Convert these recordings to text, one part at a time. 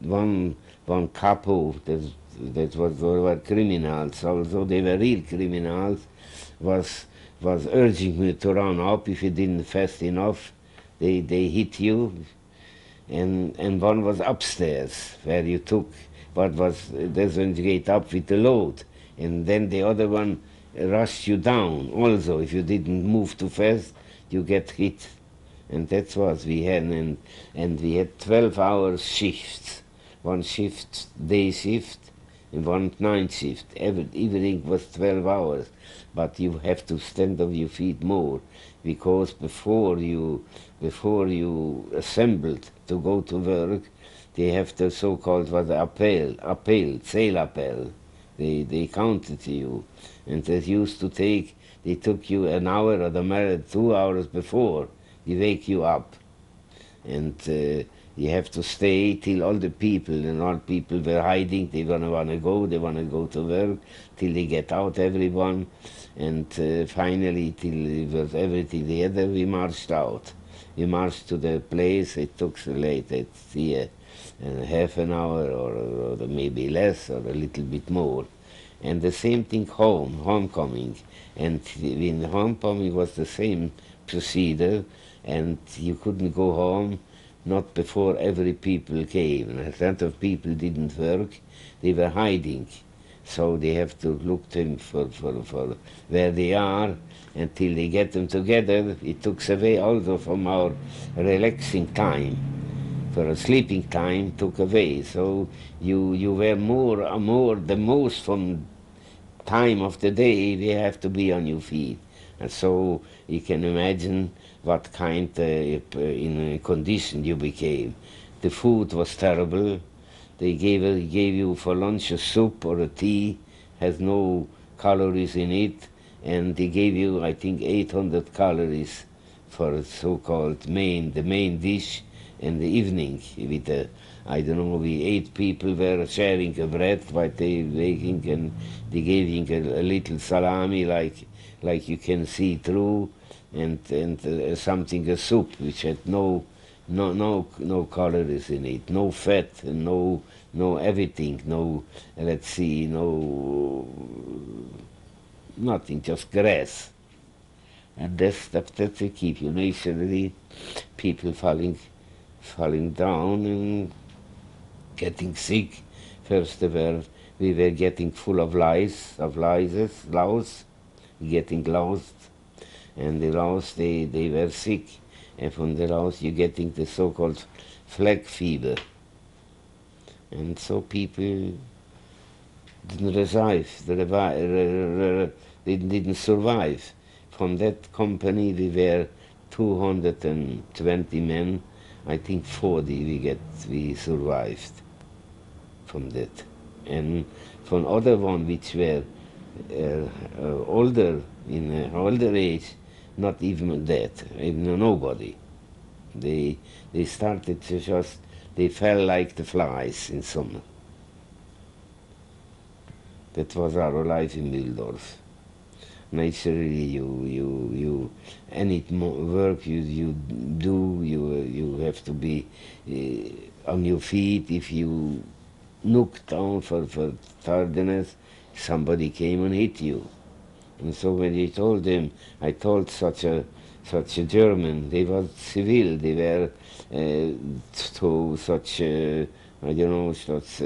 one one capo that were criminals, although they were real criminals, was was urging me to run up. If you didn't fast enough, they hit you. And one was upstairs where you took what was there's when you get up with the load, and then the other one rushed you down. Also, if you didn't move too fast, you get hit. And that's what we had, and we had 12 hours shifts, one shift day shift and one night shift. Everything was 12 hours, but you have to stand on your feet more, because before you assembled to go to work, they have the so-called what sale appel. They counted you, and that used to take. They took you an hour or the matter 2 hours before. They wake you up, and you have to stay till all the people, and all people were hiding. They want to go. They want to go to work till they get out, everyone, and finally till it was everything together. We marched out. We marched to the place. It took so late. It's here, half an hour or maybe less or a little bit more. And the same thing homecoming. And in homecoming was the same procedure, and you couldn't go home not before every people came. A lot of people didn't work, they were hiding. So they have to look them for where they are until they get them together. It took away also from our relaxing time. For a sleeping time took away. So you were more the most from time of the day we have to be on your feet. And so you can imagine what kind in condition you became. The food was terrible. They gave you for lunch a soup or a tea, has no calories in it, and they gave you, I think, 800 calories for so-called the main dish in the evening. With I don't know, we 8 people were sharing a bread while they making, and they gave you a little salami like you can see through, and something, a soup which had no calories in it, no fat, and no everything, no, let's see, no nothing, just grass. And that's to keep you naturally people falling down and getting sick. First we were getting full of louse, getting lost, and the louse they were sick, and from the louse you're getting the so-called flag fever, and so people didn't didn't survive. From that company we were 220 men. I think 40 we survived from that, and from other one which were older, in older age, not even that, even nobody. They started to just, they fell like the flies in summer. That was our life in Wildorf. Naturally, you any work you do, you have to be on your feet. If you look down for tardiness, somebody came and hit you. And so when I told such a German, they were civil, they were to such I don't know, such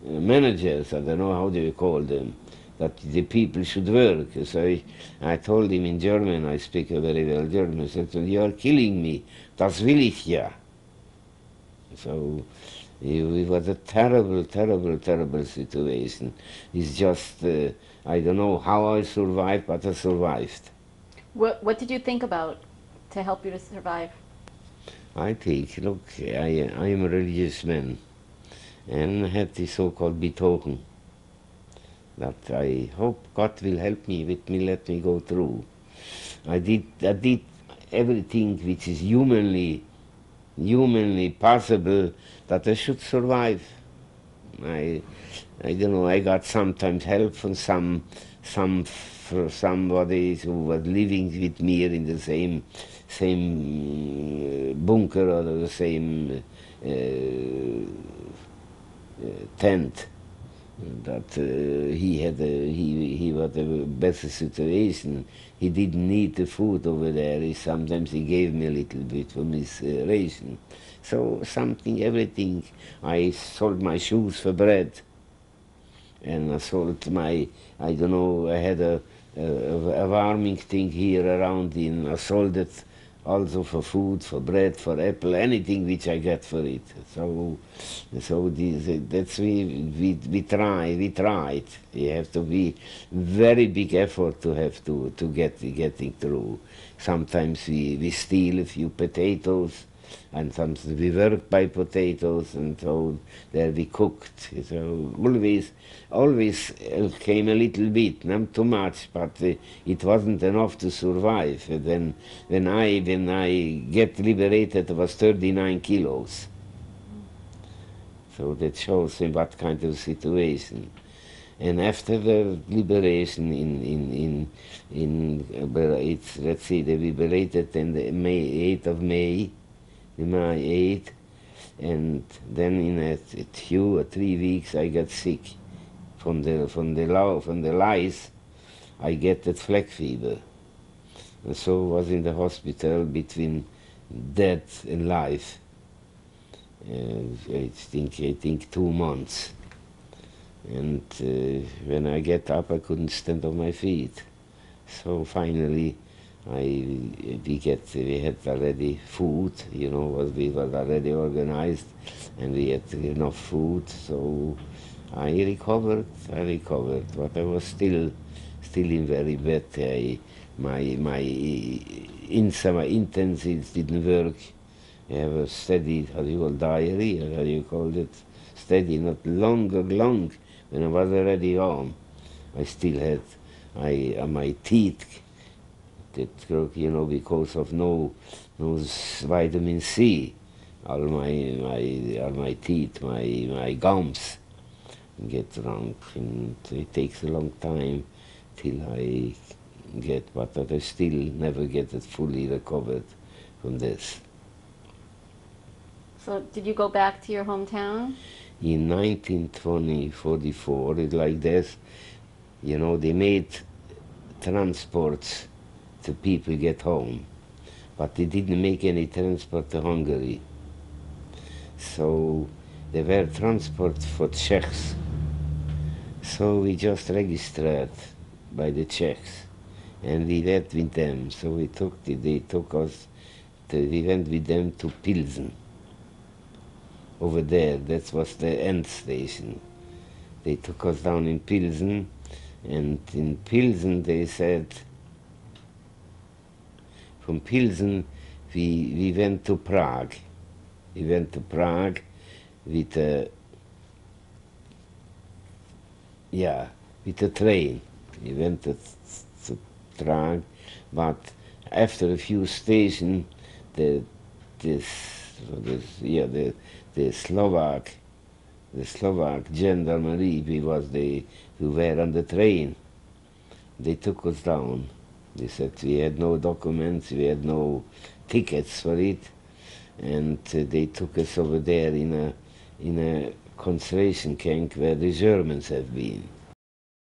managers, I don't know how do you call them, that the people should work. So I told him in German, I speak a very well German, I said, you are killing me, das will ich ja. So it was a terrible, terrible, terrible situation. It's just, I don't know how I survived, but I survived. What did you think about to help you to survive? I think, look, I am a religious man, and I had the so-called betoken, that I hope God will help me, let me go through. I did everything which is humanly possible that I should survive. I don't know, I got sometimes help from somebody who was living with me in the same bunker or the same tent, that he was a better situation. He didn't need the food over there. Sometimes he gave me a little bit from his ration. So something, everything. I sold my shoes for bread, and I sold my, I don't know, I had a warming thing here around in, I sold it also for food, for bread, for apple, anything which I get for it. So that's we tried. You have to be very big effort to have to getting through. Sometimes we steal a few potatoes, and sometimes we worked by potatoes, and so there we cooked. So always came a little bit, not too much, but it wasn't enough to survive. And when I get liberated, it was 39 kilos. So that shows me what kind of situation. And after the liberation it's, let's see, they liberated on the 8th of May, May 8th, and then in a 2 or 3 weeks I got sick from the lice. I get that fleck fever, and so was in the hospital between death and life. I think 2 months. And when I get up, I couldn't stand on my feet. So finally, we had already food, we were already organized, and we had enough food. So I recovered, but I was still in very bad. My intensives didn't work. I have a steady, how do you call diary, or how do you call it? Steady, not long. When I was already home, I still had my teeth that broke, because of no vitamin C. All my teeth, my gums get wrong, and it takes a long time till I get, but I still never get it fully recovered from this. So did you go back to your hometown? In 1944, it's like this, they made transports to people get home, but they didn't make any transport to Hungary. So there were transports for Czechs. So we just registered by the Czechs, and we went with them. So we went with them to Pilsen. Over there, that was the end station. They took us down in Pilsen, and in Pilsen they said, from Pilsen we went to Prague. We went to Prague with a train. We went to Prague, but after a few stations, the Slovak gendarmerie, who were on the train, they took us down. They said we had no documents, we had no tickets for it, and they took us over there in a concentration camp where the Germans have been.